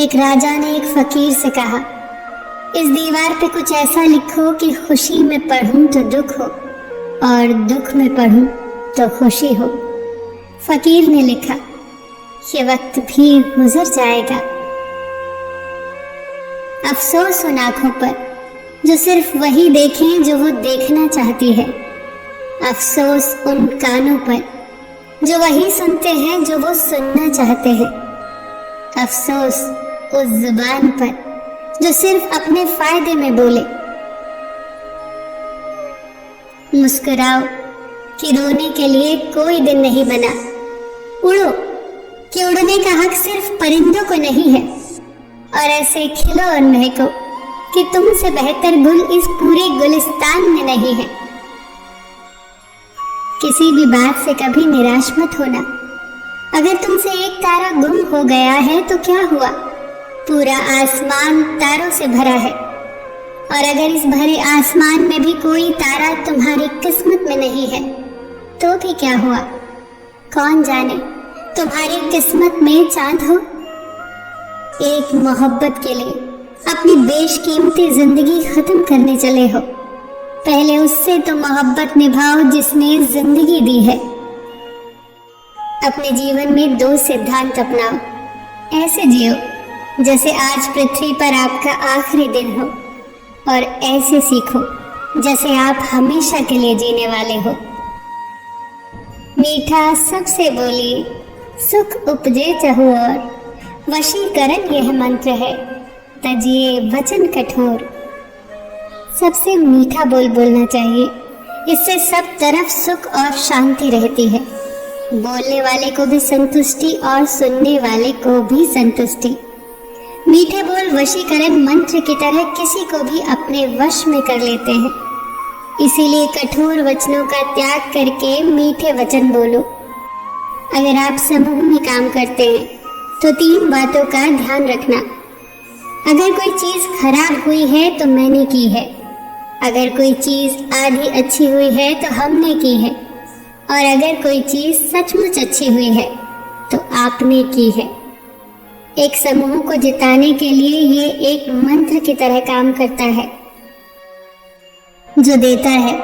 एक राजा ने एक फकीर से कहा, इस दीवार पे कुछ ऐसा लिखो कि खुशी में पढ़ूं तो दुख हो और दुख में पढ़ूं तो खुशी हो। फकीर ने लिखा, ये वक्त भी गुजर जाएगा। अफसोस उन आंखों पर जो सिर्फ वही देखें जो वो देखना चाहती है। अफसोस उन कानों पर जो वही सुनते हैं जो वो सुनना चाहते हैं। अफसोस उस जुबान पर जो सिर्फ अपने फायदे में बोले। मुस्कुराओ कि रोने के लिए कोई दिन नहीं बना। उड़ो कि उड़ने का हक सिर्फ परिंदों को नहीं है। और ऐसे खिलो और महको कि तुमसे बेहतर गुल इस पूरे गुलिस्तान में नहीं है। किसी भी बात से कभी निराश मत होना। अगर तुमसे एक तारा गुम हो गया है तो क्या हुआ, पूरा आसमान तारों से भरा है। और अगर इस भरे आसमान में भी कोई तारा तुम्हारी किस्मत में नहीं है तो भी क्या हुआ, कौन जाने तुम्हारी किस्मत में चांद हो। एक मोहब्बत के लिए अपनी बेशकीमती जिंदगी खत्म करने चले हो, पहले उससे तो मोहब्बत निभाओ जिसने जिंदगी दी है। अपने जीवन में 2 सिद्धांत अपनाओ, ऐसे जियो जैसे आज पृथ्वी पर आपका आखिरी दिन हो, और ऐसे सीखो जैसे आप हमेशा के लिए जीने वाले हो। मीठा सबसे बोलिए, सुख उपजे चहुओर, वशीकरण यह मंत्र है, तजिए वचन कठोर। सबसे मीठा बोल बोलना चाहिए, इससे सब तरफ सुख और शांति रहती है। बोलने वाले को भी संतुष्टि और सुनने वाले को भी संतुष्टि। मीठे बोल वशीकरण मंत्र की तरह किसी को भी अपने वश में कर लेते हैं। इसीलिए कठोर वचनों का त्याग करके मीठे वचन बोलो। अगर आप समूह में काम करते हैं तो 3 बातों का ध्यान रखना। अगर कोई चीज खराब हुई है तो मैंने की है, अगर कोई चीज आधी अच्छी हुई है तो हमने की है, और अगर कोई चीज सचमुच अच्छी हुई है तो आपने की है। एक समूह को जिताने के लिए ये एक मंत्र की तरह काम करता है। जो देता है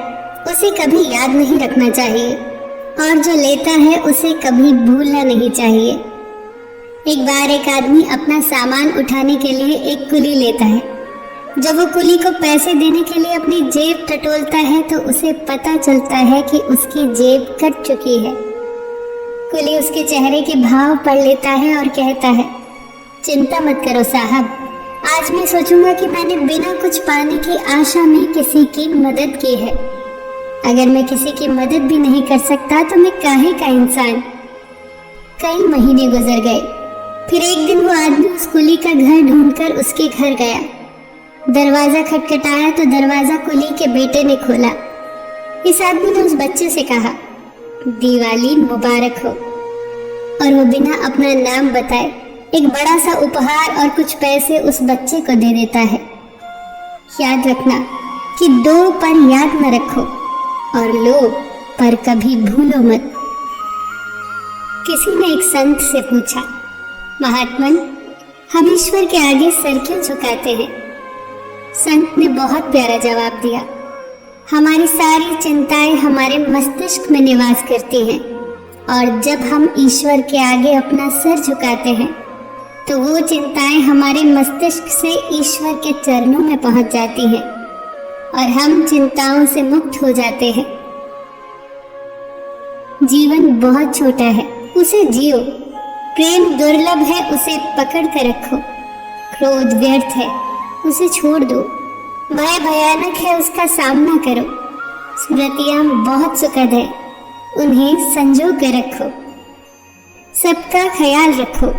उसे कभी याद नहीं रखना चाहिए, और जो लेता है उसे कभी भूलना नहीं चाहिए। एक बार एक आदमी अपना सामान उठाने के लिए एक कुली लेता है। जब वो कुली को पैसे देने के लिए अपनी जेब टटोलता है तो उसे पता चलता है कि उसकी जेब कट चुकी है। कुली उसके चेहरे के भाव पढ़ लेता है और कहता है, चिंता मत करो साहब, आज मैं सोचूंगा कि मैंने बिना कुछ पाने की आशा में किसी की मदद की है। अगर मैं किसी की मदद भी नहीं कर सकता तो मैं काहे का इंसान। कई महीने गुजर गए। फिर एक दिन वो आदमी उस कुली का घर ढूंढकर उसके घर गया। दरवाजा खटखटाया तो दरवाजा कुली के बेटे ने खोला। इस आदमी ने उस बच्चे से कहा, दिवाली मुबारक हो, और वो बिना अपना नाम बताए एक बड़ा सा उपहार और कुछ पैसे उस बच्चे को दे देता है। याद रखना कि 2 पर याद न रखो और लो पर कभी भूलो मत। किसी ने एक संत से पूछा, महात्मन, हम ईश्वर के आगे सर क्यों झुकाते हैं? संत ने बहुत प्यारा जवाब दिया, हमारी सारी चिंताएं हमारे मस्तिष्क में निवास करती हैं, और जब हम ईश्वर के आगे अपना सर झुकाते हैं तो वो चिंताएं हमारे मस्तिष्क से ईश्वर के चरणों में पहुंच जाती हैं और हम चिंताओं से मुक्त हो जाते हैं। जीवन बहुत छोटा है, उसे जियो। प्रेम दुर्लभ है, उसे पकड़ कर रखो। क्रोध व्यर्थ है, उसे छोड़ दो। भय भयानक है, उसका सामना करो। स्मृतियां बहुत सुखद है, उन्हें संजो कर रखो। सबका ख्याल रखो।